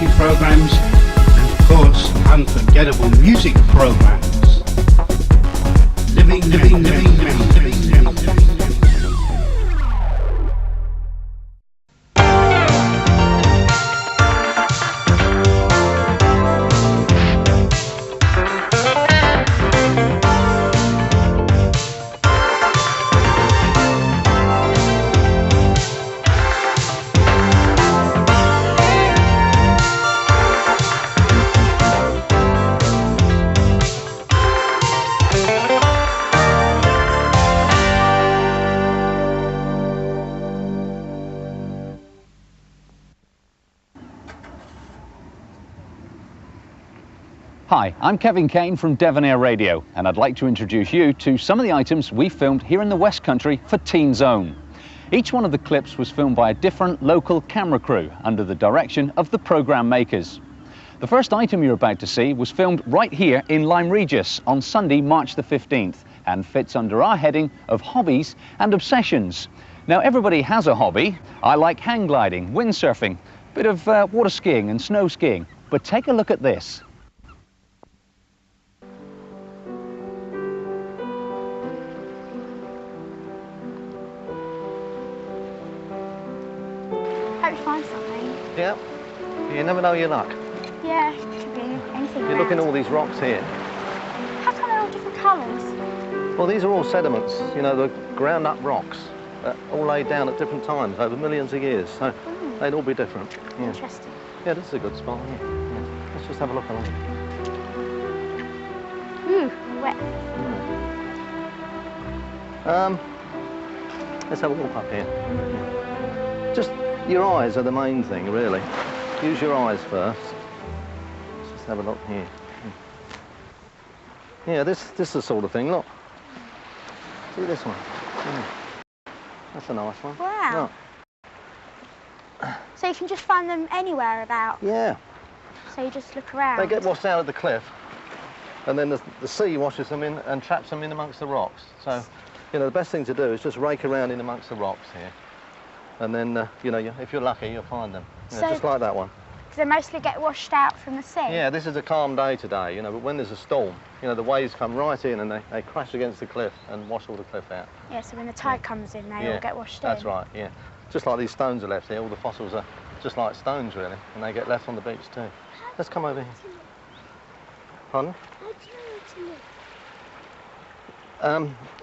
variety programs, and of course, unforgettable music programs. Living. Hi, I'm Kevin Kane from Devonair Radio, and I'd like to introduce you to some of the items we filmed here in the West Country for Teenzone. Each one of the clips was filmed by a different local camera crew under the direction of the programme makers. The first item you're about to see was filmed right here in Lyme Regis on Sunday, March the 15th, and fits under our heading of hobbies and obsessions. Now, everybody has a hobby. I like hang gliding, windsurfing, a bit of water skiing and snow skiing, but take a look at this. Hope you find something. Yeah, you never know your luck. Yeah, it could be anything. You look in all these rocks here. How come they're all different colours? Well, these are all sediments, you know, the ground up rocks, all laid down at different times over millions of years, so they'd all be different. Yeah. Interesting. Yeah, this is a good spot here. Yeah. Let's just have a look along. Wet. Let's have a walk up here. Just your eyes are the main thing, really. Use your eyes first. Let's just have a look here. Yeah, this is the sort of thing, look. See this one? That's a nice one. Wow. Look. So you can just find them anywhere about? Yeah. So you just look around? They get washed out of the cliff, and then the sea washes them in and traps them in amongst the rocks. So, you know, the best thing to do is just rake around in amongst the rocks here. And then, you know, if you're lucky, you'll find them. You know, just like that one. Do they mostly get washed out from the sea? Yeah, this is a calm day today, you know, but when there's a storm, you know, the waves come right in and they crash against the cliff and wash all the cliff out. Yeah, so when the tide comes in, they all get washed in. That's right, yeah. Just like these stones are left here, all the fossils are just like stones, really, and they get left on the beach too. Let's come over here. Pardon?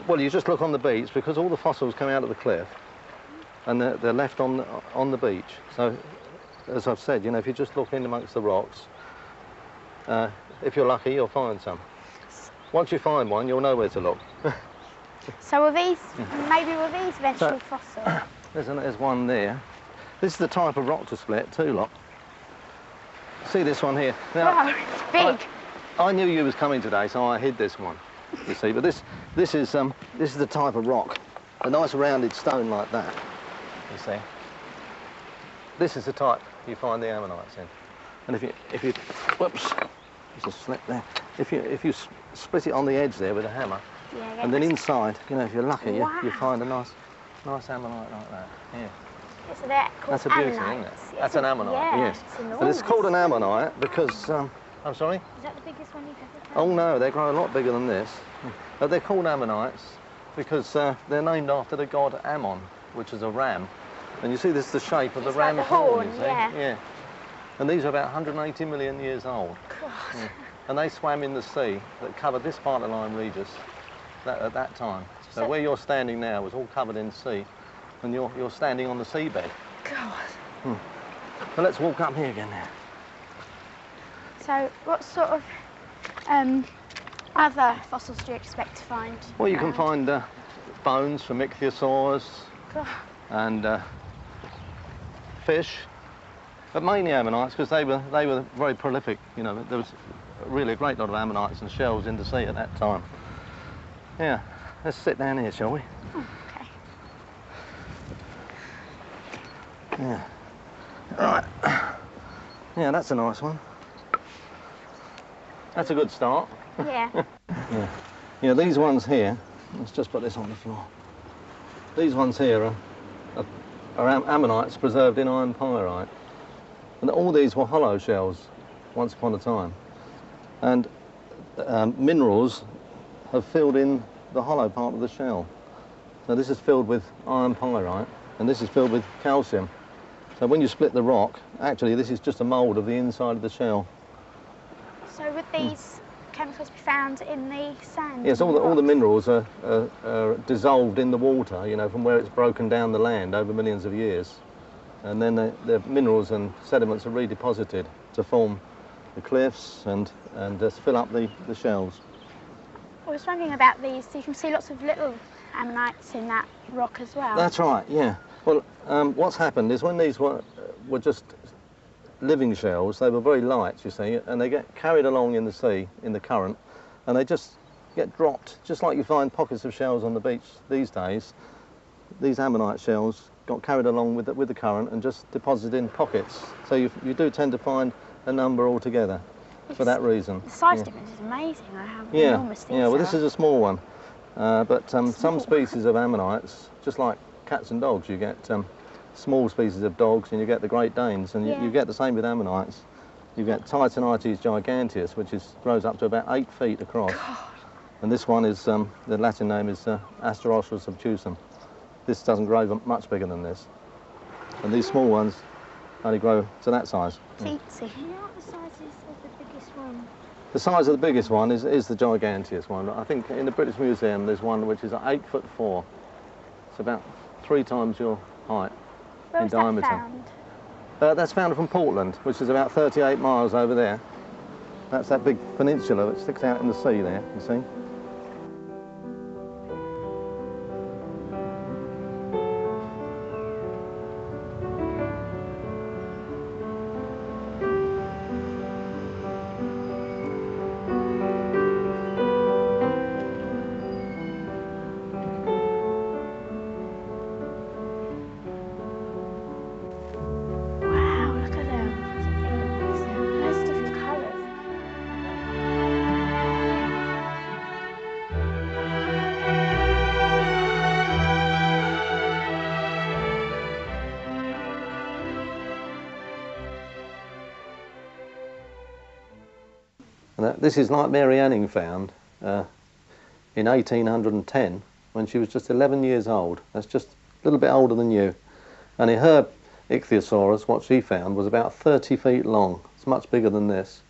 Well, you just look on the beach because all the fossils come out of the cliff and they're left on the beach. So, as I've said, you know, if you just look in amongst the rocks, if you're lucky, you'll find some. Once you find one, you'll know where to look. So were these, maybe were these eventual fossils? There's one there. This is the type of rock to split too, look. See this one here? Now, wow, it's big. I knew you was coming today, so I hid this one, you see. But this is the type of rock, a nice rounded stone like that, you see. This is the type you find the ammonites in. And if you whoops, there's a slip there. If you split it on the edge there with a hammer, and then inside, you know, if you're lucky, you find a nice ammonite like that. Yeah. So they're called That's a beauty, isn't it? That's an ammonite, yes. But it's called an ammonite because, I'm sorry? Is that the biggest one you've ever found? Oh no, they grow a lot bigger than this. But they're called ammonites because they're named after the god Ammon, which is a ram. And you see this is the shape of the ram's like the horn, you see? yeah. And these are about 180 million years old. God. Yeah. And they swam in the sea that covered this part of Lyme Regis at that time. So where you're standing now was all covered in sea, and you're standing on the seabed. God. So let's walk up here again now. So what sort of other fossils do you expect to find? Well, you can find bones from ichthyosaurs and fish, but mainly ammonites because they were very prolific. You know, there was really a great lot of ammonites and shells in the sea at that time. Yeah, let's sit down here, shall we? Oh, okay. Yeah. Right. Yeah, that's a nice one. That's a good start. Yeah. Yeah, these ones here, let's just put this on the floor. These ones here are ammonites preserved in iron pyrite. And all these were hollow shells once upon a time. And minerals have filled in the hollow part of the shell. So this is filled with iron pyrite, and this is filled with calcium. So when you split the rock, actually this is just a mould of the inside of the shell. So would these chemicals be found in the sand? Yes, all the minerals are dissolved in the water, you know, from where it's broken down the land over millions of years. And then the minerals and sediments are redeposited to form the cliffs and just fill up the shells. I was wondering about these. You can see lots of little ammonites in that rock as well. That's right, yeah. Well, what's happened is when these were just living shells, they were very light, you see, and they get carried along in the sea, in the current, and they just get dropped, just like you find pockets of shells on the beach these days. These ammonite shells got carried along with the current and just deposited in pockets. So you do tend to find a number altogether for that reason. The size yeah. difference is amazing. How Yeah, enormous these yeah. Well, are. this is a small one, but some species of ammonites, just like cats and dogs, you get small species of dogs, and you get the Great Danes, and Yeah. you get the same with ammonites. You get Titanites giganteus, which grows up to about 8 feet across. God. And this one is the Latin name is Asterostrus obtusum. This doesn't grow much bigger than this, and these small ones only grow to that size. Teensy. You know what the size is of the biggest one? The size of the biggest one is the giganteus one. I think in the British Museum there's one which is 8'4". It's about 3 times your height Where in was diameter. that found? That's found from Portland, which is about 38 miles over there. That's that big peninsula that sticks out in the sea there, you see. Wow, look at them. Loads of different colours. And this is like Mary Anning found in 1810 when she was just 11 years old. That's just a little bit older than you. And in her ichthyosaurus, what she found was about 30 feet long. It's much bigger than this.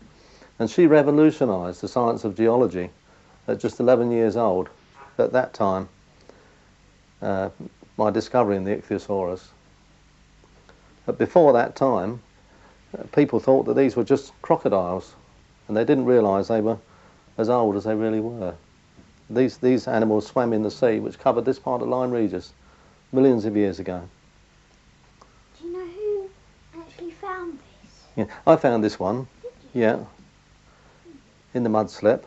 And she revolutionised the science of geology at just 11 years old at that time by discovering the ichthyosaurus. But before that time, people thought that these were just crocodiles, and they didn't realise they were as old as they really were. These animals swam in the sea, which covered this part of Lyme Regis millions of years ago. Do you know who actually found this? Yeah, I found this one, yeah, in the mudslip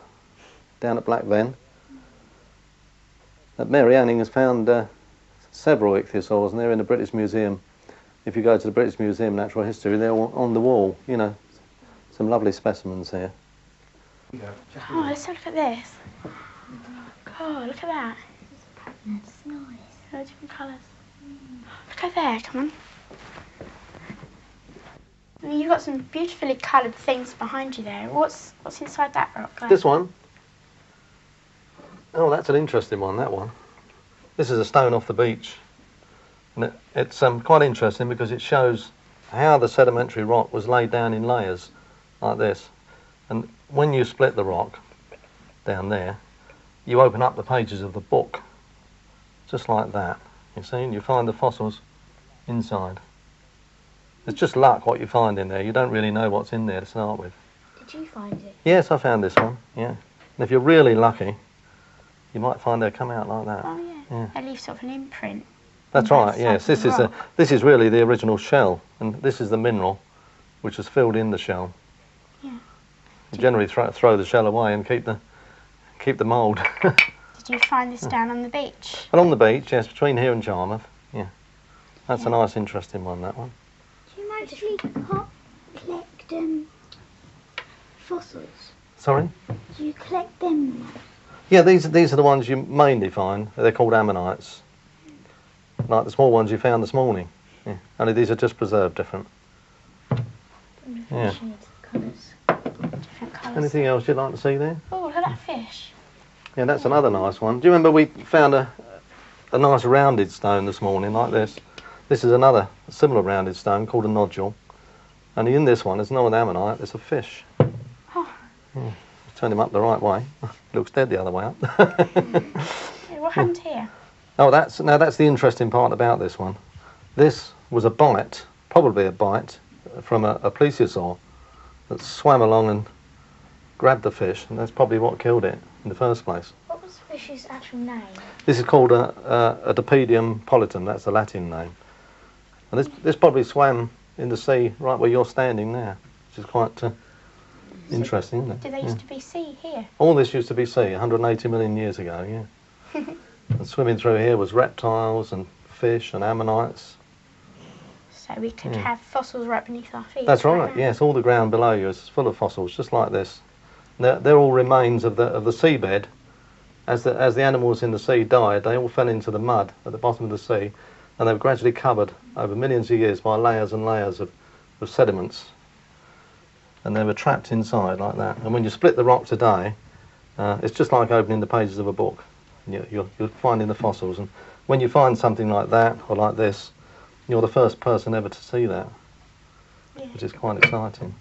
down at Blackven. Mary Anning has found several ichthyosaurs, and they're in the British Museum. If you go to the British Museum of Natural History, they're on the wall, you know. Some lovely specimens here. Oh, let's have a look at this. God, look at that. That's nice. Loads of different colours. Look over there, come on. I mean, you've got some beautifully coloured things behind you there. What's inside that rock? Glenn? This one. Oh, that's an interesting one, that one. This is a stone off the beach. And it's quite interesting because it shows how the sedimentary rock was laid down in layers like this. And when you split the rock down there, you open up the pages of the book, just like that, you see, and you find the fossils inside. It's just luck what you find in there. You don't really know what's in there to start with. Did you find it? Yes, I found this one, yeah. And if you're really lucky, you might find they'll come out like that. Oh, yeah. Yeah. They leave sort of an imprint. That's on right, both yes. sides of This the is rock. this is really the original shell, and this is the mineral which is filled in the shell. Yeah. You generally throw the shell away and keep the mould. Did you find this down on the beach? Along the beach, yes, between here and Jarmouth. Yeah, that's a nice, interesting one. That one. Do you actually collect fossils? Sorry. Do you collect them? Yeah, these are the ones you mainly find. They're called ammonites, like the small ones you found this morning. Yeah. Only these are just preserved different. Yeah. Fish needs the colours. Different colours. Anything else you'd like to see there? Oh, look at that fish. Yeah, that's another nice one. Do you remember we found a nice rounded stone this morning like this? This is another similar rounded stone called a nodule. And in this one, it's not an ammonite, it's a fish. Oh. Turn him up the right way. Looks dead the other way up. Yeah, what happened here? Oh, that's the interesting part about this one. This was a bite, probably a bite, from a plesiosaur that swam along and grabbed the fish, and that's probably what killed it in the first place. What was the fish's actual name? This is called a Dipedium polytum, that's the Latin name. And this probably swam in the sea right where you're standing now, which is quite interesting, isn't it? Did they used to be sea here? All this used to be sea 180 million years ago, yeah. And swimming through here was reptiles and fish and ammonites. So we could have fossils right beneath our feet. That's right, now. yes, all the ground below you is full of fossils, just like this. They're all remains of the seabed. As the animals in the sea died, they all fell into the mud at the bottom of the sea, and they were gradually covered over millions of years by layers and layers of sediments. And they were trapped inside like that. And when you split the rock today, it's just like opening the pages of a book. You're finding the fossils, and when you find something like that or like this, you're the first person ever to see that, which is quite exciting.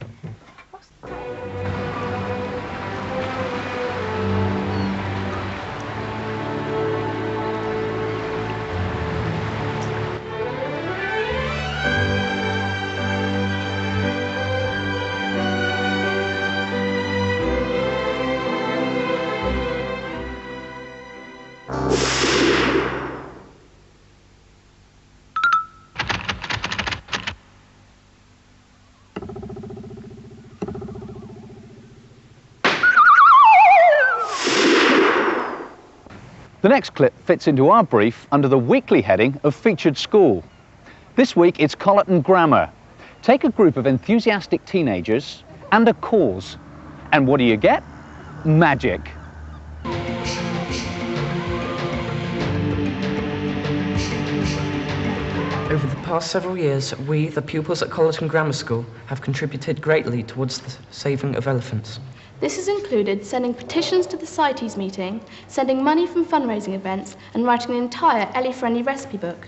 The next clip fits into our brief under the weekly heading of Featured School. This week it's Colleton Grammar. Take a group of enthusiastic teenagers and a cause. And what do you get? Magic. Over the past several years, we, the pupils at Colleton Grammar School, have contributed greatly towards the saving of elephants. This has included sending petitions to the CITES meeting, sending money from fundraising events, and writing an entire Ellie-friendly recipe book.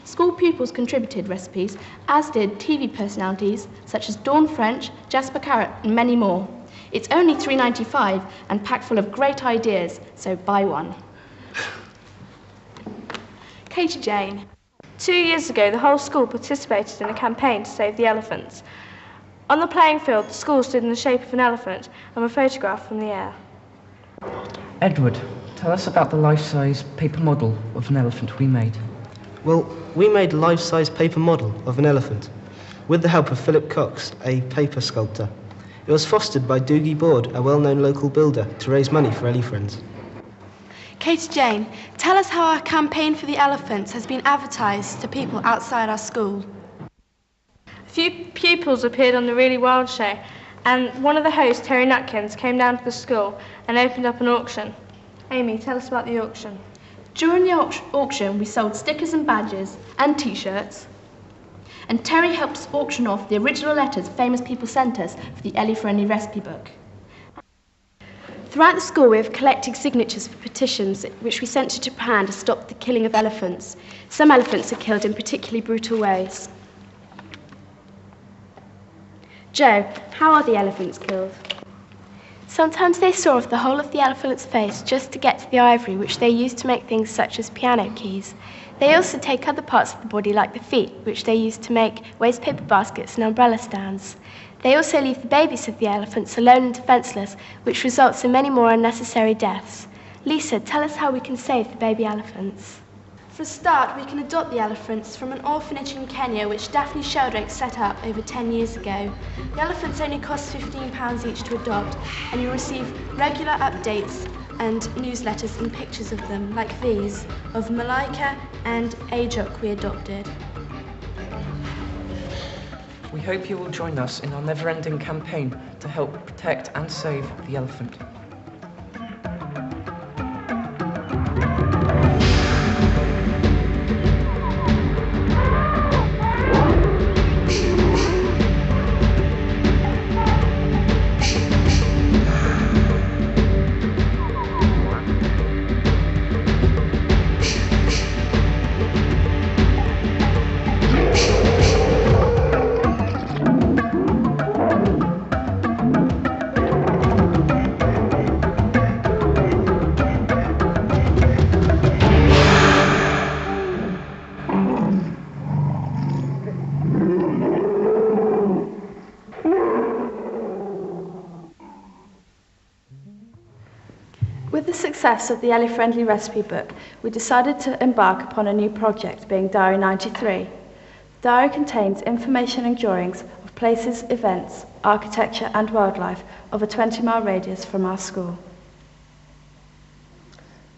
School pupils contributed recipes, as did TV personalities such as Dawn French, Jasper Carrot, and many more. It's only $3.95 and packed full of great ideas, so buy one. Katie Jane. 2 years ago, the whole school participated in a campaign to save the elephants. On the playing field, the school stood in the shape of an elephant and were photographed from the air. Edward, tell us about the life-size paper model of an elephant we made. Well, we made a life-size paper model of an elephant with the help of Philip Cox, a paper sculptor. It was fostered by Doogie Board, a well-known local builder, to raise money for Ellie Friends. Katie Jane, tell us how our campaign for the elephants has been advertised to people outside our school. A few pupils appeared on the Really Wild show, and one of the hosts, Terry Nutkins, came down to the school and opened up an auction. Amy, tell us about the auction. During the auction, we sold stickers and badges and T-shirts. And Terry helped us auction off the original letters famous people sent us for the Ellie-friendly recipe book. Throughout the school, we have collected signatures for petitions which we sent to Japan to stop the killing of elephants. Some elephants are killed in particularly brutal ways. Joe, how are the elephants killed? Sometimes they saw off the whole of the elephant's face just to get to the ivory, which they use to make things such as piano keys. They also take other parts of the body, like the feet, which they use to make waste paper baskets and umbrella stands. They also leave the babies of the elephants alone and defenseless, which results in many more unnecessary deaths. Lisa, tell us how we can save the baby elephants. For a start, we can adopt the elephants from an orphanage in Kenya, which Daphne Sheldrake set up over 10 years ago. The elephants only cost £15 each to adopt, and you'll receive regular updates and newsletters and pictures of them, like these, of Malika and Ajok we adopted. We hope you will join us in our never-ending campaign to help protect and save the elephant. With the success of the Ellie-friendly recipe book, we decided to embark upon a new project, being Diary 93. The diary contains information and drawings of places, events, architecture and wildlife of a 20-mile radius from our school.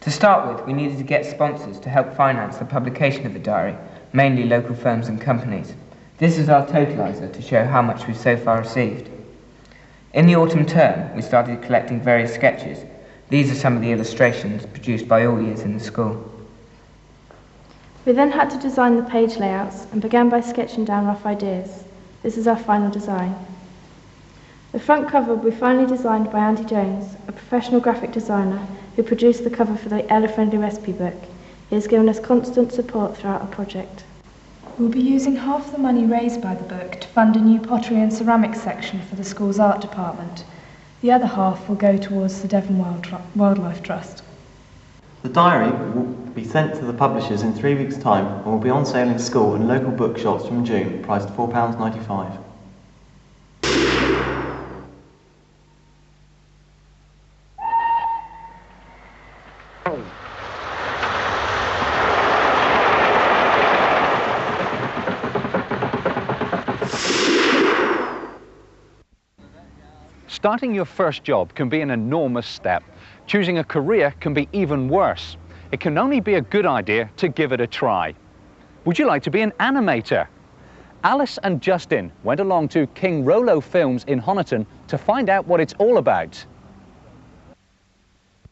To start with, we needed to get sponsors to help finance the publication of the diary, mainly local firms and companies. This is our totaliser to show how much we've so far received. In the autumn term, we started collecting various sketches. These are some of the illustrations produced by all years in the school. We then had to design the page layouts and began by sketching down rough ideas. This is our final design. The front cover will be finally designed by Andy Jones, a professional graphic designer who produced the cover for the Ellie-friendly recipe book. He has given us constant support throughout our project. We'll be using half the money raised by the book to fund a new pottery and ceramics section for the school's art department. The other half will go towards the Devon Wildlife Trust. The diary will be sent to the publishers in 3 weeks' time and will be on sale in school and local bookshops from June, priced £4.95. Starting your first job can be an enormous step. Choosing a career can be even worse. It can only be a good idea to give it a try. Would you like to be an animator? Alice and Justin went along to King Rollo Films in Honiton to find out what it's all about.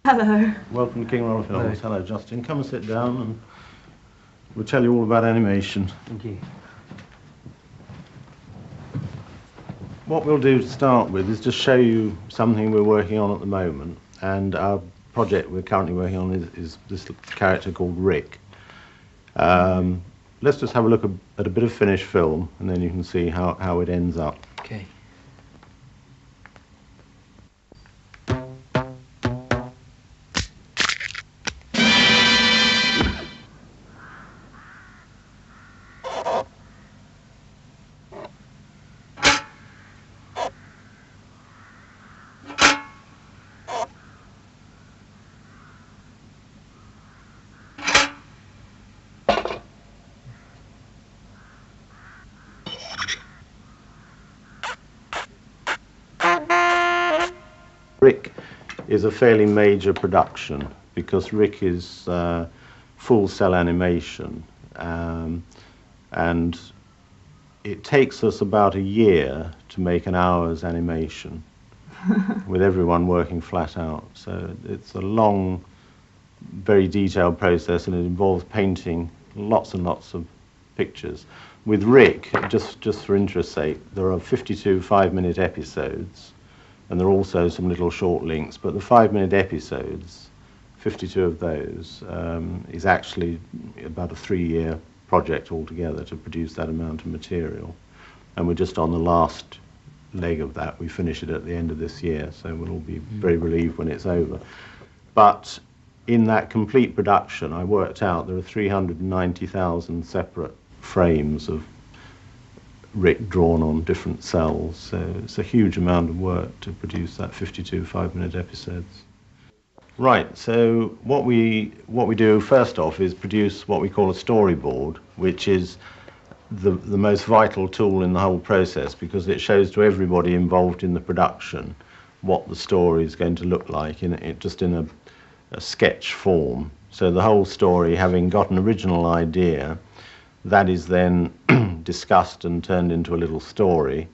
Hello. Welcome to King Rollo Films. Hello, Justin. Come and sit down and we'll tell you all about animation. Thank you. What we'll do to start with is just show you something we're working on at the moment, and our project we're currently working on is this character called Rick. Let's just have a look at a bit of finished film and then you can see how it ends up. Okay. Rick is a fairly major production because Rick is full cell animation, and it takes us about a year to make an hour's animation with everyone working flat out. So it's a long, very detailed process, and it involves painting lots and lots of pictures. With Rick, just for interest's sake, there are 52 5-minute episodes, and there are also some little short links, but the 5-minute episodes, 52 of those, is actually about a 3-year project altogether to produce that amount of material. And we're just on the last leg of that. We finish it at the end of this year, so we'll all be very relieved when it's over. But in that complete production, I worked out there are 390,000 separate frames of Rick drawn on different cells, so it's a huge amount of work to produce that 52 5-minute episodes. Right, so what we do first off is produce what we call a storyboard, which is the most vital tool in the whole process, because it shows to everybody involved in the production what the story is going to look like, just in a sketch form. So the whole story, having got an original idea, that is then discussed and turned into a little story,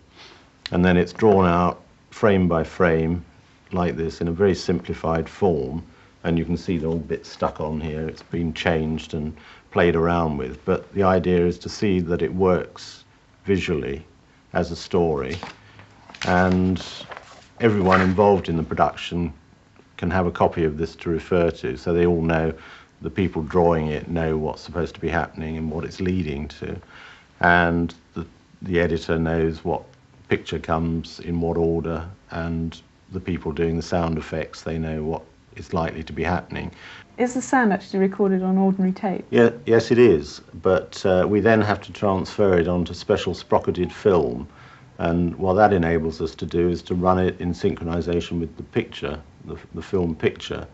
and then it's drawn out frame by frame like this in a very simplified form, and you can see the old bit stuck on here. It's been changed and played around with, but the idea is to see that it works visually as a story, and everyone involved in the production can have a copy of this to refer to, so they all know, the people drawing it know what's supposed to be happening and what it's leading to, and the editor knows what picture comes in what order, and the people doing the sound effects, they know what is likely to be happening. Is the sound actually recorded on ordinary tape? Yeah, yes it is, but we then have to transfer it onto special sprocketed film, And what that enables us to do is to run it in synchronization with the picture, the film picture,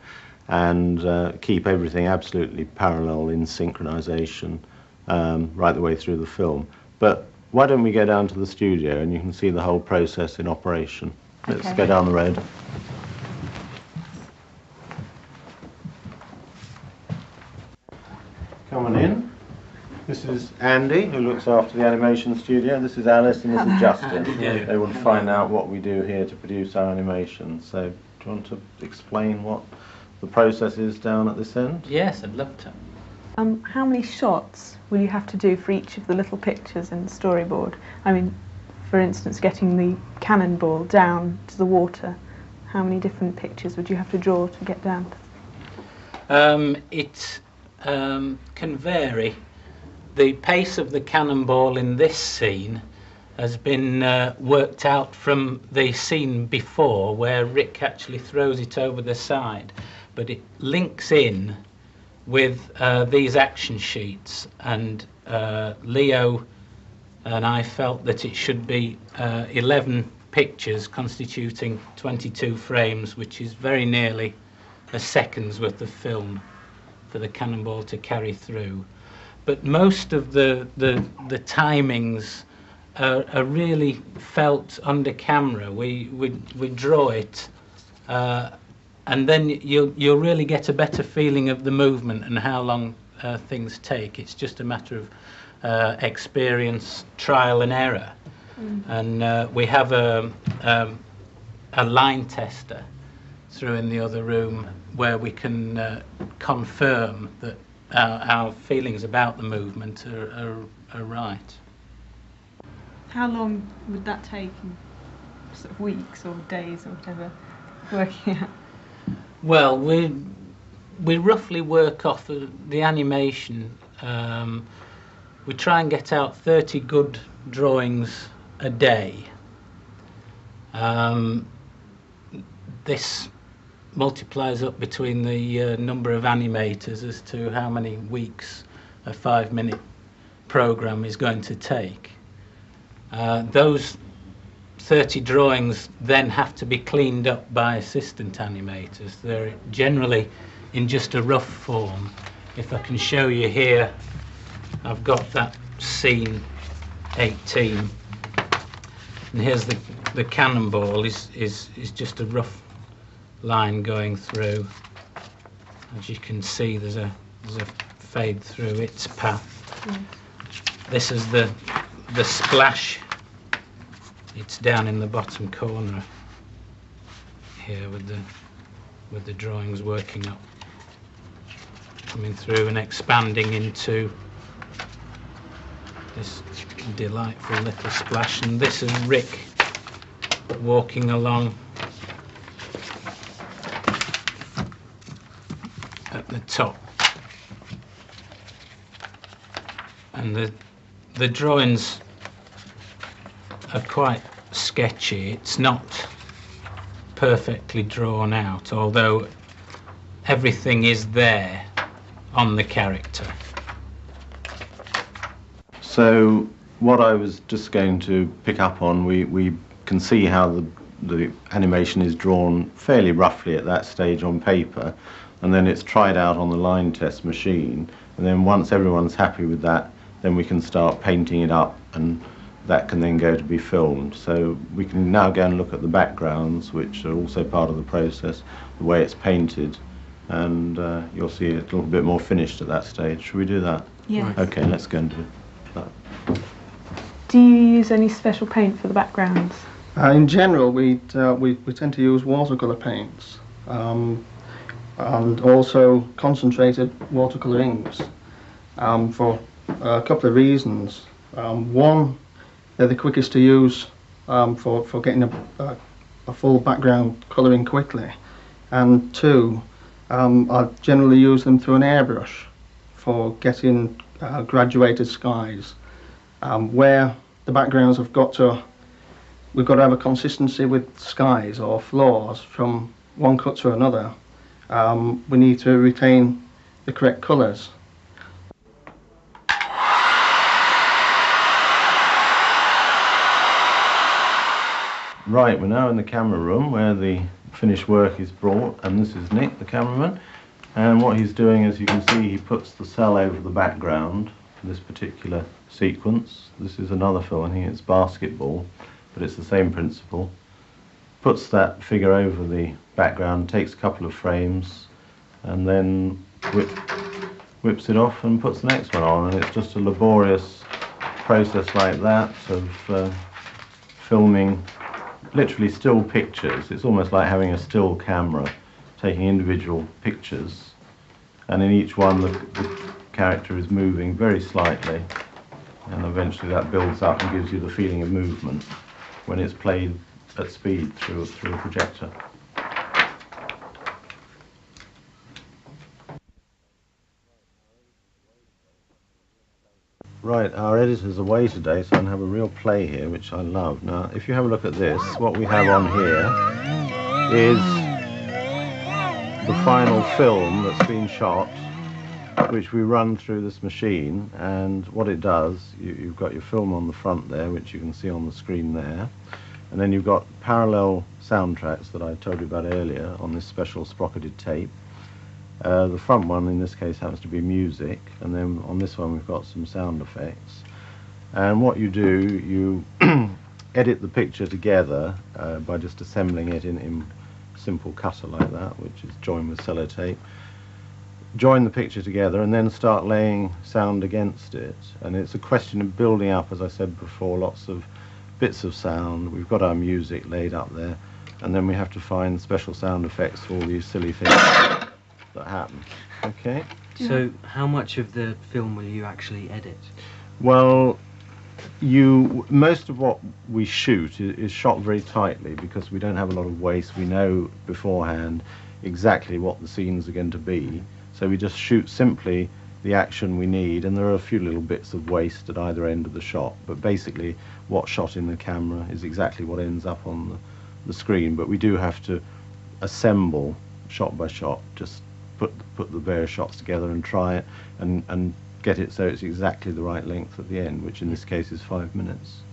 and keep everything absolutely parallel in synchronization right the way through the film. But why don't we go down to the studio and you can see the whole process in operation. Let's go down the road. Come on in. This is Andy, who looks after the animation studio. This is Alice, and this is Justin. They will find out what we do here to produce our animation. So, do you want to explain what the process is down at this end? Yes, I'd love to. How many shots will you have to do for each of the little pictures in the storyboard? I mean, for instance, getting the cannonball down to the water. How many different pictures would you have to draw to get down to? It can vary. The pace of the cannonball in this scene has been worked out from the scene before, where Rick actually throws it over the side, but it links in with these action sheets, and Leo and I felt that it should be 11 pictures constituting 22 frames, which is very nearly a second's worth of film for the cannonball to carry through. But most of the timings are really felt under camera. We draw it, and then you'll really get a better feeling of the movement and how long things take. It's just a matter of experience, trial and error. And we have a line tester through in the other room where we can confirm that our feelings about the movement are right. How long would that take, in sort of weeks or days or whatever, working out? Well, we roughly work off the animation. We try and get out 30 good drawings a day. This multiplies up between the number of animators as to how many weeks a 5-minute program is going to take. Those 30 drawings then have to be cleaned up by assistant animators. They're generally in just a rough form. If I can show you here, I've got that scene 18, and here's the cannonball is just a rough line going through. As you can see, there's a fade through its path. This is the splash. It's down in the bottom corner here with the drawings working up, coming through and expanding into this delightful little splash. And this is Rick walking along at the top, and the drawings are quite sketchy. It's not perfectly drawn out, although everything is there on the character. So what I was just going to pick up on, we can see how the animation is drawn fairly roughly at that stage on paper, and then it's tried out on the line test machine, and then once everyone's happy with that, then we can start painting it up, and that can then go to be filmed. So we can now go and look at the backgrounds, which are also part of the process, the way it's painted, and you'll see it a little bit more finished at that stage. Should we do that? Yes. Okay, let's go and do that. Do you use any special paint for the backgrounds? In general, we tend to use watercolour paints, and also concentrated watercolour inks, for a couple of reasons. One, they're the quickest to use for getting a full background colouring quickly, and two, I generally use them through an airbrush for getting graduated skies, where the backgrounds we've got to have a consistency with skies or floors from one cut to another. We need to retain the correct colours. Right, we're now in the camera room where the finished work is brought, and this is Nick, the cameraman. And what he's doing, as you can see, he puts the cell over the background for this particular sequence. This is another film, I think it's basketball, but it's the same principle. Puts that figure over the background, takes a couple of frames, and then whips it off and puts the next one on. And it's just a laborious process like that of filming literally still pictures. It's almost like having a still camera, taking individual pictures, and in each one the character is moving very slightly, and eventually that builds up and gives you the feeling of movement when it's played at speed through a projector. Right, our editor's away today, so I can have a real play here, which I love. Now, if you have a look at this, what we have on here is the final film that's been shot, which we run through this machine, and what it does, you've got your film on the front there, which you can see on the screen there, and then you've got parallel soundtracks that I told you about earlier on this special sprocketed tape. The front one in this case happens to be music, and then on this one we've got some sound effects. And what you do, you edit the picture together by just assembling it in simple cutter like that, which is joined with sellotape. Join the picture together and then start laying sound against it. And it's a question of building up, as I said before, lots of bits of sound. We've got our music laid up there, and then we have to find special sound effects for all these silly things that happen. Okay? So how much of the film will you actually edit? Well, most of what we shoot is shot very tightly because we don't have a lot of waste. We know beforehand exactly what the scenes are going to be, so we just shoot simply the action we need, and there are a few little bits of waste at either end of the shot, but basically what's shot in the camera is exactly what ends up on the screen. But we do have to assemble shot by shot, just put the various shots together and try it and get it so it's exactly the right length at the end, which in this case is 5 minutes.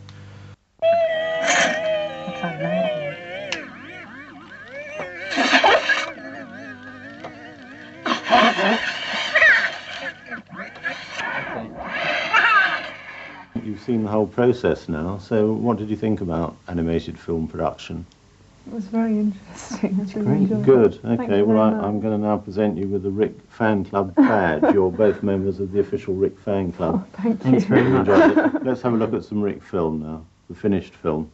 You've seen the whole process now, so what did you think about animated film production? It was very interesting. I really enjoyed it. Good. Thank Okay, you well, very I'm going to now present you with the Rick Fan Club badge. You're both members of the official Rick Fan Club. Oh, thank you. Thanks very much. Let's have a look at some Rick film now, the finished film.